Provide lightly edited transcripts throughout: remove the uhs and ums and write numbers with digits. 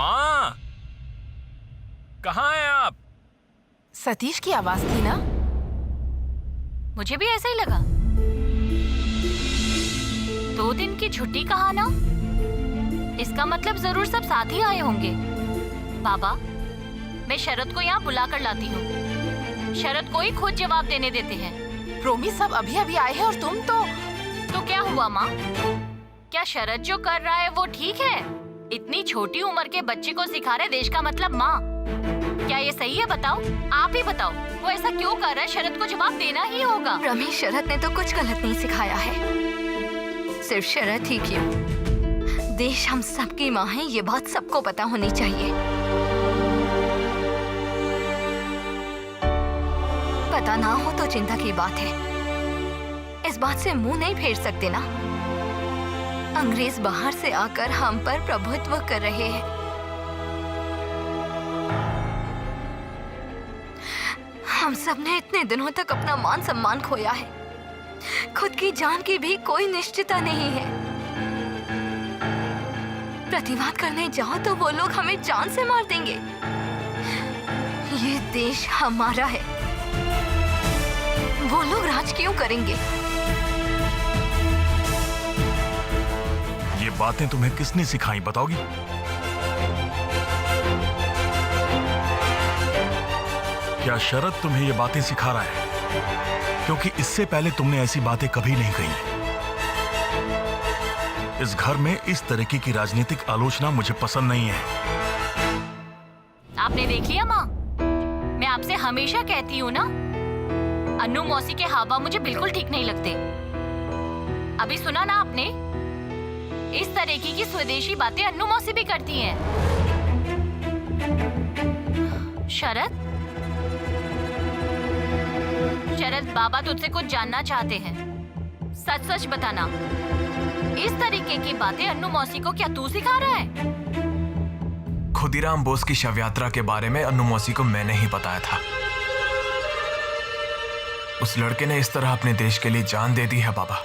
माँ, कहाँ हैं आप? सतीश की आवाज थी ना? मुझे भी ऐसा ही लगा। 2 दिन की छुट्टी कहा ना? इसका मतलब जरूर सब साथ ही आए होंगे। बाबा, मैं शरद को यहाँ बुला कर लाती हूँ। शरद को ही खुद जवाब देने देते हैं। रोमी, सब अभी अभी आए हैं और तुम तो क्या हुआ माँ? क्या शरद जो कर रहा है वो ठीक है? इतनी छोटी उम्र के बच्चे को सिखा रहे देश का मतलब माँ। क्या ये सही है? बताओ, आप ही बताओ, वो ऐसा क्यों कर रहा है? शरद को जवाब देना ही होगा। रमेश, शरद ने तो कुछ गलत नहीं सिखाया है। सिर्फ शरद ही क्यों, देश हम सबकी माँ है, ये बात सबको पता होनी चाहिए। पता ना हो तो चिंता की बात है, इस बात से मुंह नहीं फेर सकते ना। अंग्रेज बाहर से आकर हम पर प्रभुत्व कर रहे हैं। हम सब ने इतने दिनों तक अपना मान सम्मान खोया है। खुद की जान की भी कोई निश्चितता नहीं है। प्रतिवाद करने जाओ तो वो लोग हमें जान से मार देंगे। ये देश हमारा है, वो लोग राज क्यों करेंगे? ये बातें तुम्हें किसने सिखाई, बताओगी? क्या शरद तुम्हें ये बातें सिखा रहा है? क्योंकि इससे पहले तुमने ऐसी बातें कभी नहीं कही। इस घर में इस तरीके की राजनीतिक आलोचना मुझे पसंद नहीं है। आपने देख लिया माँ, मैं आपसे हमेशा कहती हूँ ना, अन्नू मौसी के हाव भाव मुझे बिल्कुल ठीक नहीं लगते। अभी सुना ना आपने? इस तरीके की स्वदेशी बातें अन्नू मौसी भी करती हैं। शरद, बाबा तुझसे कुछ जानना चाहते हैं। सच सच बताना, इस तरीके की बातें अन्नू मौसी को क्या तू सिखा रहा है? खुदीराम बोस की शव यात्रा के बारे में अन्नू मौसी को मैंने ही बताया था। उस लड़के ने इस तरह अपने देश के लिए जान दे दी है बाबा,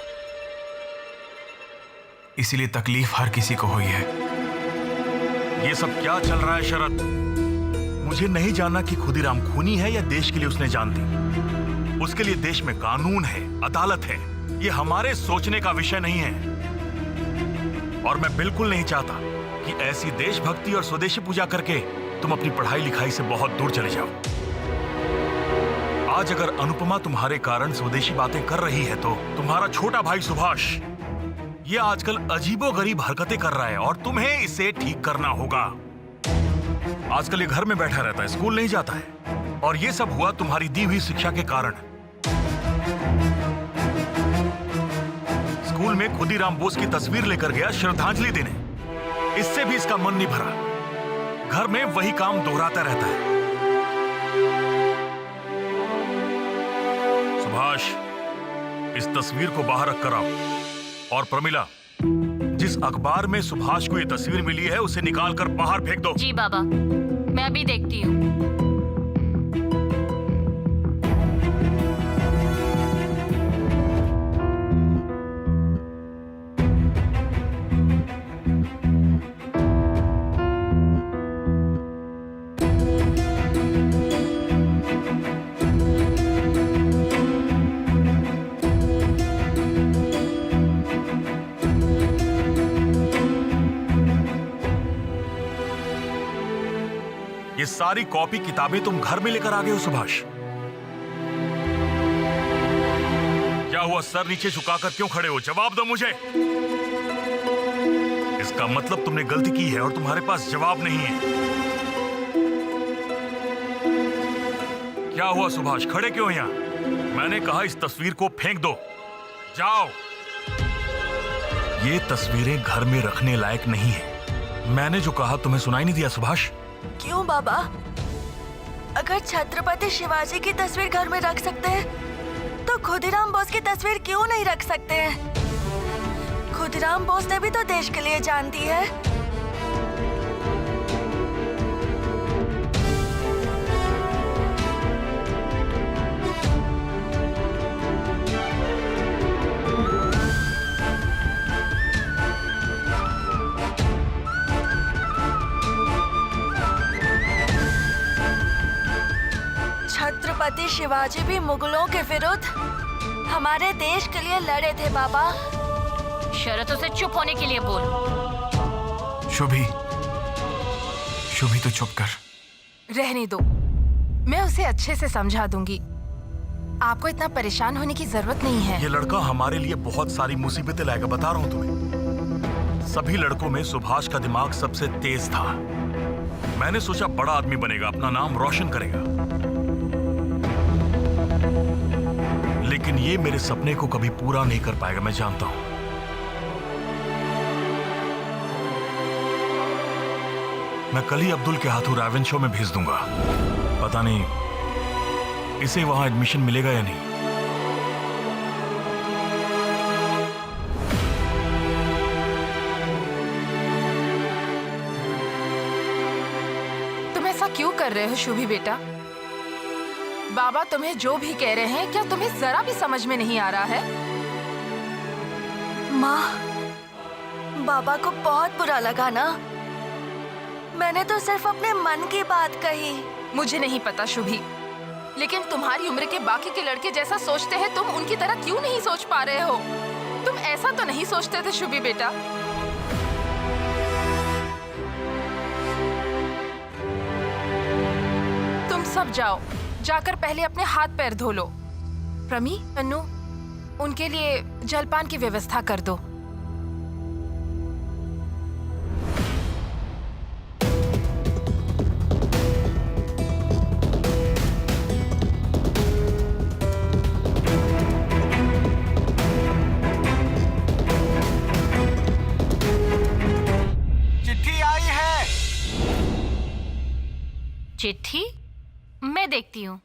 इसीलिए तकलीफ हर किसी को हुई है। ये सब क्या चल रहा है शरद? मुझे नहीं जानना कि खुदीराम खूनी है या देश के लिए उसने जान दी। उसके लिए देश में कानून है, अदालत है। ये हमारे सोचने का विषय नहीं है। और मैं बिल्कुल नहीं चाहता कि ऐसी देशभक्ति और स्वदेशी पूजा करके तुम अपनी पढ़ाई लिखाई से बहुत दूर चले जाओ। आज अगर अनुपमा तुम्हारे कारण स्वदेशी बातें कर रही है तो तुम्हारा छोटा भाई सुभाष ये आजकल अजीबोगरीब हरकतें कर रहा है और तुम्हें इसे ठीक करना होगा। आजकल ये घर में बैठा रहता है, स्कूल नहीं जाता है, और ये सब हुआ तुम्हारी दी हुई शिक्षा के कारण। स्कूल में खुदीराम बोस की तस्वीर लेकर गया श्रद्धांजलि देने, इससे भी इसका मन नहीं भरा। घर में वही काम दोहराता रहता है। सुभाष, इस तस्वीर को बाहर रख कर आओ। और प्रमिला, जिस अखबार में सुभाष को ये तस्वीर मिली है उसे निकाल कर बाहर फेंक दो। जी बाबा, मैं अभी देखती हूँ। ये सारी कॉपी किताबें तुम घर में लेकर आ गए हो सुभाष? क्या हुआ? सर नीचे झुकाकर क्यों खड़े हो? जवाब दो मुझे। इसका मतलब तुमने गलती की है और तुम्हारे पास जवाब नहीं है। क्या हुआ सुभाष, खड़े क्यों यहां? मैंने कहा इस तस्वीर को फेंक दो, जाओ। ये तस्वीरें घर में रखने लायक नहीं है। मैंने जो कहा तुम्हें सुनाई नहीं दिया सुभाष? क्यों बाबा? अगर छत्रपति शिवाजी की तस्वीर घर में रख सकते हैं तो खुदीराम बोस की तस्वीर क्यों नहीं रख सकते हैं? खुदीराम बोस ने भी तो देश के लिए जान दी है। छत्रपति शिवाजी भी मुगलों के विरुद्ध हमारे देश के लिए लड़े थे बाबा। शरत, उसे चुप होने के लिए बोल। शुभी, शुभी तो चुप कर। रहने दो, मैं उसे अच्छे से समझा दूंगी। आपको इतना परेशान होने की जरूरत नहीं है। ये लड़का हमारे लिए बहुत सारी मुसीबतें लाएगा, बता रहा हूँ तुम्हें। सभी लड़कों में सुभाष का दिमाग सबसे तेज था। मैंने सोचा बड़ा आदमी बनेगा, अपना नाम रोशन करेगा, लेकिन ये मेरे सपने को कभी पूरा नहीं कर पाएगा, मैं जानता हूं। मैं कल ही अब्दुल के हाथों रैवन शो में भेज दूंगा। पता नहीं इसे वहां एडमिशन मिलेगा या नहीं। तुम ऐसा क्यों कर रहे हो शुभी बेटा? बाबा तुम्हें जो भी कह रहे हैं, क्या तुम्हें जरा भी समझ में नहीं आ रहा है? माँ, बाबा को बहुत बुरा लगा ना। मैंने तो सिर्फ अपने मन की बात कही। मुझे नहीं पता शुभी, लेकिन तुम्हारी उम्र के बाकी के लड़के जैसा सोचते हैं, तुम उनकी तरह क्यों नहीं सोच पा रहे हो? तुम ऐसा तो नहीं सोचते थे शुभी बेटा। तुम सब जाओ, जाकर पहले अपने हाथ पैर धो लो। प्रमी, अनु, उनके लिए जलपान की व्यवस्था कर दो। चिट्ठी? मैं देखती हूँ।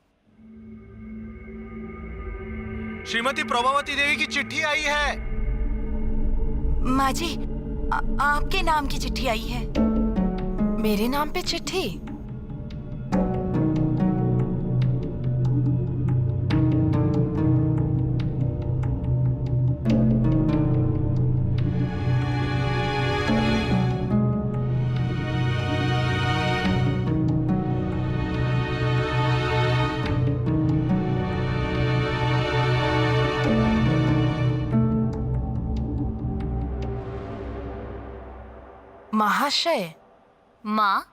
श्रीमती प्रभावती देवी की चिट्ठी आई है। माँ जी, आपके नाम की चिट्ठी आई है। मेरे नाम पे चिट्ठी? महाशय। माँ,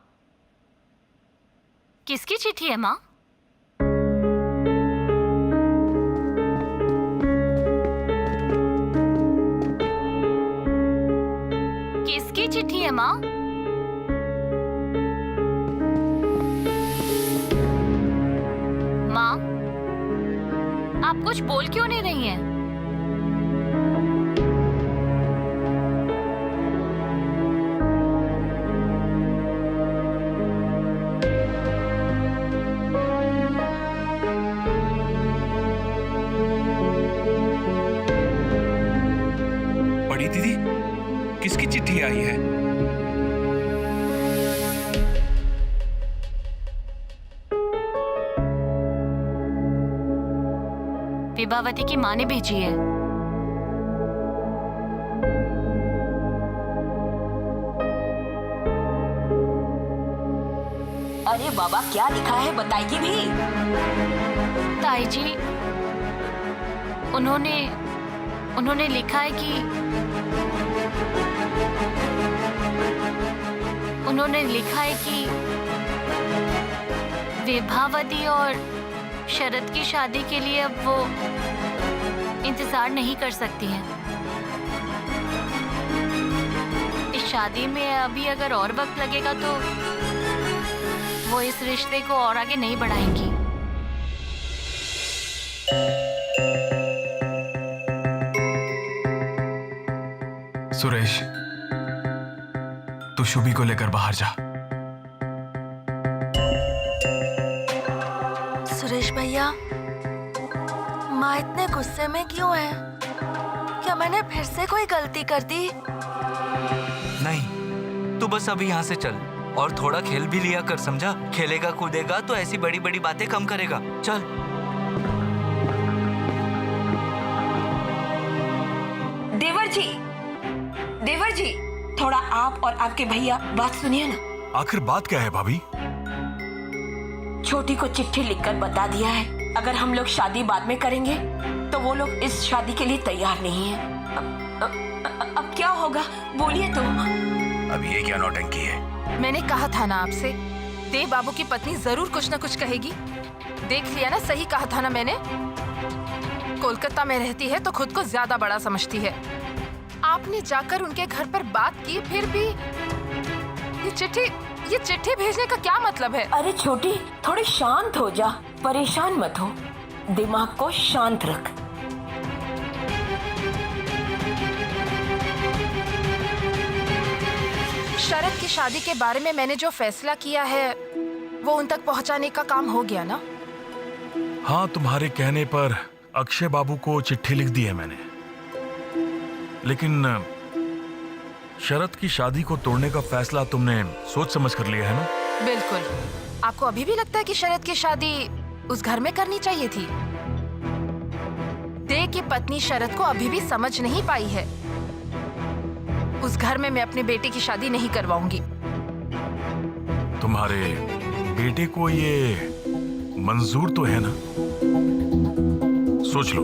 किसकी चिट्ठी है माँ? किसकी चिट्ठी है माँ? माँ, आप कुछ बोल क्यों नहीं रही हैं? दीदी, किसकी चिट्ठी आई है? विभावती की माँ ने भेजी है। अरे बाबा, क्या लिखा है बताइए भी। ताई जी, उन्होंने लिखा है कि विभावती और शरद की शादी के लिए अब वो इंतजार नहीं कर सकती हैं। इस शादी में अभी अगर और वक्त लगेगा तो वो इस रिश्ते को और आगे नहीं बढ़ाएंगी। सुरेश, तू शुभी को लेकर बाहर जा। सुरेश भैया, माँ इतने गुस्से में क्यों है? क्या मैंने फिर से कोई गलती कर दी? नहीं, तू बस अभी यहाँ से चल और थोड़ा खेल भी लिया कर, समझा? खेलेगा कूदेगा तो ऐसी बड़ी बड़ी बातें कम करेगा। चल। देवर जी, थोड़ा आप और आपके भैया बात सुनिए ना। आखिर बात क्या है भाभी? छोटी को चिट्ठी लिखकर बता दिया है अगर हम लोग शादी बाद में करेंगे तो वो लोग इस शादी के लिए तैयार नहीं है। अब क्या होगा बोलिए तो। अब ये क्या नौटंकी है? मैंने कहा था ना आपसे, देव बाबू की पत्नी जरूर कुछ न कुछ कहेगी। देख लिया ना, सही कहा था ना मैंने। कोलकाता में रहती है तो खुद को ज्यादा बड़ा समझती है। आपने जाकर उनके घर पर बात की, फिर भी ये चिट्ठी भेजने का क्या मतलब है? अरे छोटी, थोड़ी शांत हो जा, परेशान मत हो, दिमाग को शांत रख। शरद की शादी के बारे में मैंने जो फैसला किया है वो उन तक पहुंचाने का काम हो गया ना? हाँ, तुम्हारे कहने पर अक्षय बाबू को चिट्ठी लिख दी है मैंने। लेकिन शरद की शादी को तोड़ने का फैसला तुमने सोच समझ कर लिया है ना? बिल्कुल। आपको अभी भी लगता है कि शरद की शादी उस घर में करनी चाहिए थी? देव की पत्नी शरद को अभी भी समझ नहीं पाई है। उस घर में मैं अपने बेटे की शादी नहीं करवाऊंगी। तुम्हारे बेटे को ये मंजूर तो है ना? सोच लो।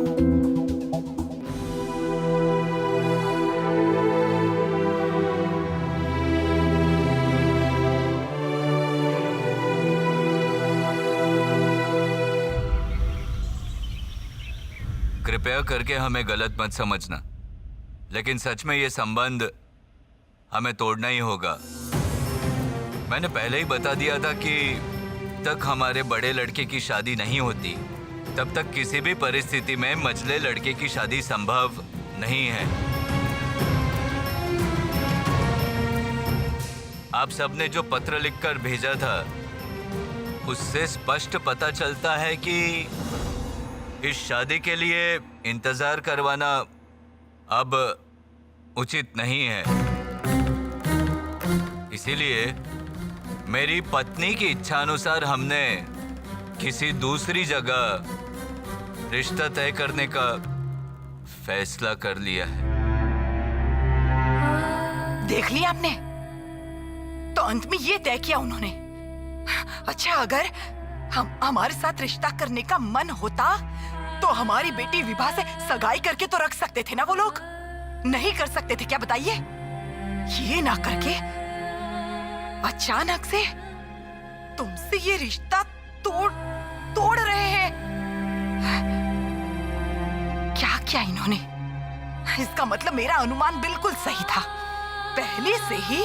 कृपया करके हमें गलत मत समझना, लेकिन सच में ये संबंध हमें तोड़ना ही होगा। मैंने पहले ही बता दिया था कि तक हमारे बड़े लड़के की शादी नहीं होती तब तक किसी भी परिस्थिति में मझले लड़के की शादी संभव नहीं है। आप सबने जो पत्र लिखकर भेजा था उससे स्पष्ट पता चलता है कि इस शादी के लिए इंतजार करवाना अब उचित नहीं है। इसीलिए मेरी पत्नी की इच्छा अनुसार हमने किसी दूसरी जगह रिश्ता तय करने का फैसला कर लिया है। देख लिया आपने? तो अंत में ये तय किया उन्होंने। अच्छा, अगर हमारे साथ रिश्ता करने का मन होता तो हमारी बेटी विभा से सगाई करके तो रख सकते थे ना वो लोग? नहीं कर सकते थे क्या बताइए? ये ना करके अचानक से तुमसे ये रिश्ता तोड़ रहे हैं। क्या किया इन्होंने? इसका मतलब मेरा अनुमान बिल्कुल सही था। पहले से ही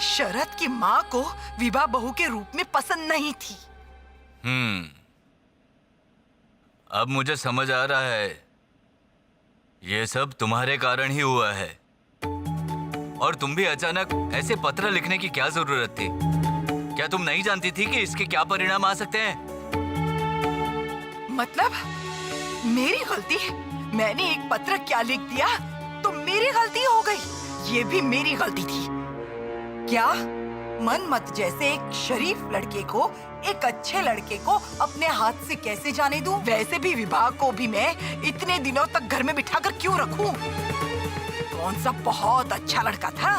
शरद की माँ को विभा बहू के रूप में पसंद नहीं थी। अब मुझे समझ आ रहा है, ये सब तुम्हारे कारण ही हुआ है। और तुम भी अचानक ऐसे पत्र लिखने की क्या जरूरत थी? क्या तुम नहीं जानती थी कि इसके क्या परिणाम आ सकते हैं? मतलब मेरी गलती? मैंने एक पत्र क्या लिख दिया तो मेरी गलती हो गई? ये भी मेरी गलती थी क्या? मनमत जैसे एक शरीफ लड़के को एक अच्छे लड़के को अपने हाथ से कैसे जाने दूं? वैसे भी विभा को भी मैं इतने दिनों तक घर में बिठाकर क्यों रखूं? कौन सा बहुत अच्छा लड़का था।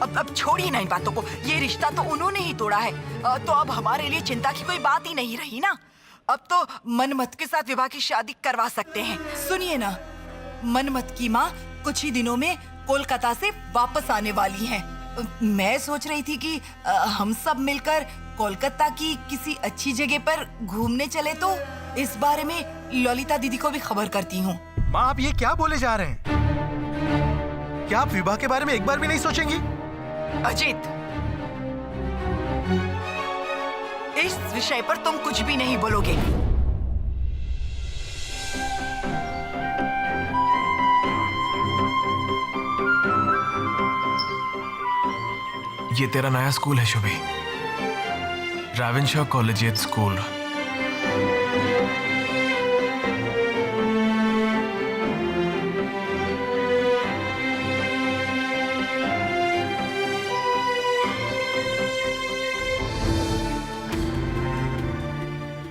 अब छोड़िए ना इन बातों को। ये रिश्ता तो उन्होंने ही तोड़ा है, तो अब हमारे लिए चिंता की कोई बात ही नहीं रही ना। अब तो मनमत के साथ विभा की शादी करवा सकते हैं। सुनिए ना, मनमत की माँ कुछ ही दिनों में कोलकाता से वापस आने वाली हैं। मैं सोच रही थी कि हम सब मिलकर कोलकाता की किसी अच्छी जगह पर घूमने चले, तो इस बारे में ललिता दीदी को भी खबर करती हूँ। माँ, आप ये क्या बोले जा रहे हैं? क्या आप विवाह के बारे में एक बार भी नहीं सोचेंगी? अजीत, इस विषय पर तुम कुछ भी नहीं बोलोगे। ये तेरा नया स्कूल है शुभी, राविनशा कॉलेजिएट स्कूल।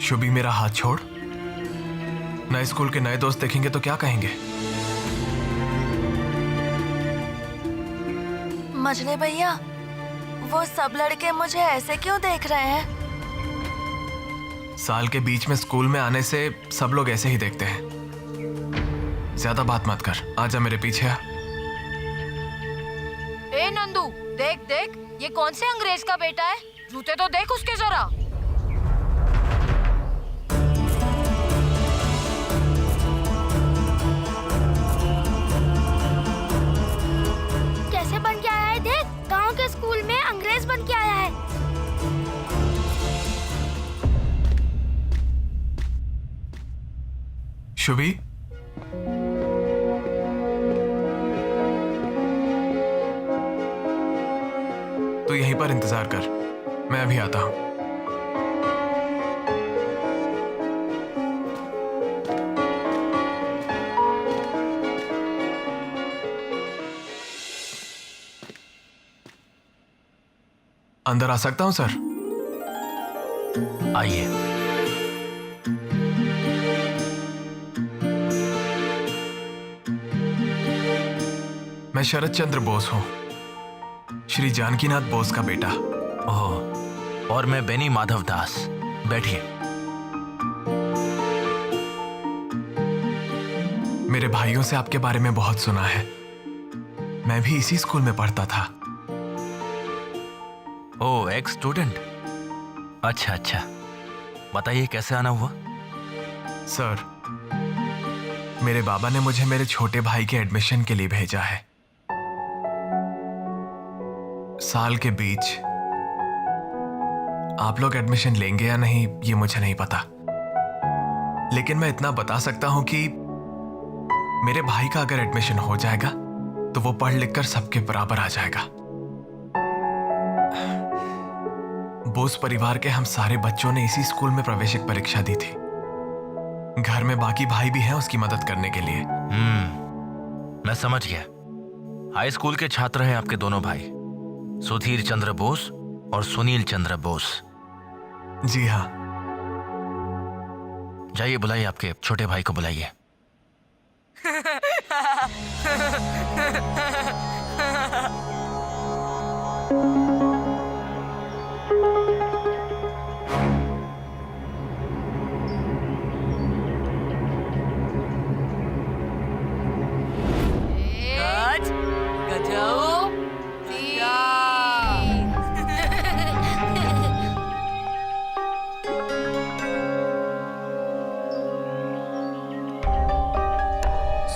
शुभी, मेरा हाथ छोड़। नए स्कूल के नए दोस्त देखेंगे तो क्या कहेंगे? मझले भैया, वो सब लड़के मुझे ऐसे क्यों देख रहे हैं? साल के बीच में स्कूल में आने से सब लोग ऐसे ही देखते हैं। ज्यादा बात मत कर, आजा मेरे पीछे आ। ए नंदू, देख देख, ये कौन से अंग्रेज का बेटा है? जूते तो देख उसके जरा। कैसे बन के आया है देख, गांव के स्कूल में अंग्रेज बन के आया है। शुभी, तो यहीं पर इंतजार कर, मैं अभी आता हूं। अंदर आ सकता हूं सर? आइए। मैं शरद चंद्र बोस हूं, श्री जानकीनाथ बोस का बेटा। ओह, और मैं बेनी माधव दास। बैठिए। मेरे भाइयों से आपके बारे में बहुत सुना है। मैं भी इसी स्कूल में पढ़ता था। ओह, एक्स स्टूडेंट। अच्छा अच्छा, बताइए कैसे आना हुआ? सर, मेरे बाबा ने मुझे मेरे छोटे भाई के एडमिशन के लिए भेजा है। साल के बीच आप लोग एडमिशन लेंगे या नहीं ये मुझे नहीं पता, लेकिन मैं इतना बता सकता हूं कि मेरे भाई का अगर एडमिशन हो जाएगा तो वो पढ़ लिख कर सबके बराबर आ जाएगा। बोस परिवार के हम सारे बच्चों ने इसी स्कूल में प्रवेशिक परीक्षा दी थी। घर में बाकी भाई भी हैं उसकी मदद करने के लिए। मैं समझ गया। हाई स्कूल के छात्र हैं आपके दोनों भाई, सुधीर चंद्र बोस और सुनील चंद्र बोस। जी हाँ। जाइए, बुलाइए आपके छोटे भाई को बुलाइए।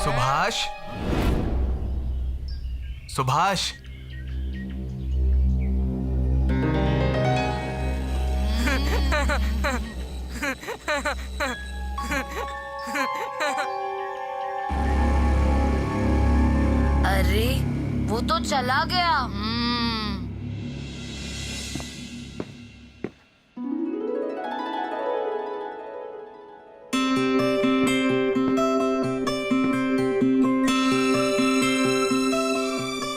सुभाष, सुभाष, अरे वो तो चला गया।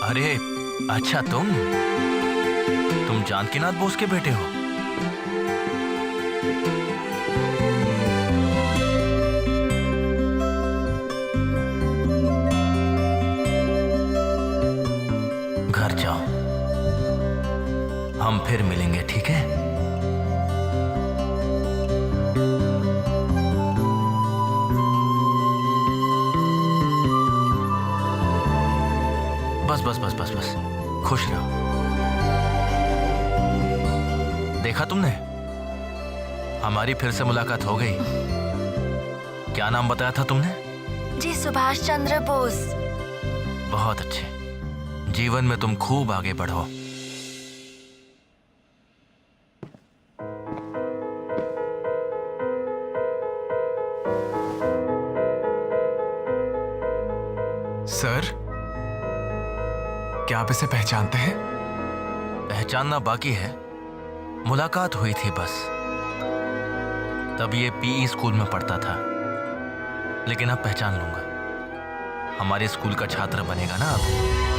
अरे अच्छा, तुम जानकीनाथ बोस के बेटे हो? घर जाओ, हम फिर मिलेंगे, ठीक है? बस बस बस बस बस, खुश रहो। देखा तुमने, हमारी फिर से मुलाकात हो गई। क्या नाम बताया था तुमने? जी, सुभाष चंद्र बोस। बहुत अच्छे। जीवन में तुम खूब आगे बढ़ो। सर, क्या आप इसे पहचानते हैं? पहचानना बाकी है, मुलाकात हुई थी बस। तब ये पीई स्कूल में पढ़ता था, लेकिन अब पहचान लूंगा। हमारे स्कूल का छात्र बनेगा ना अब।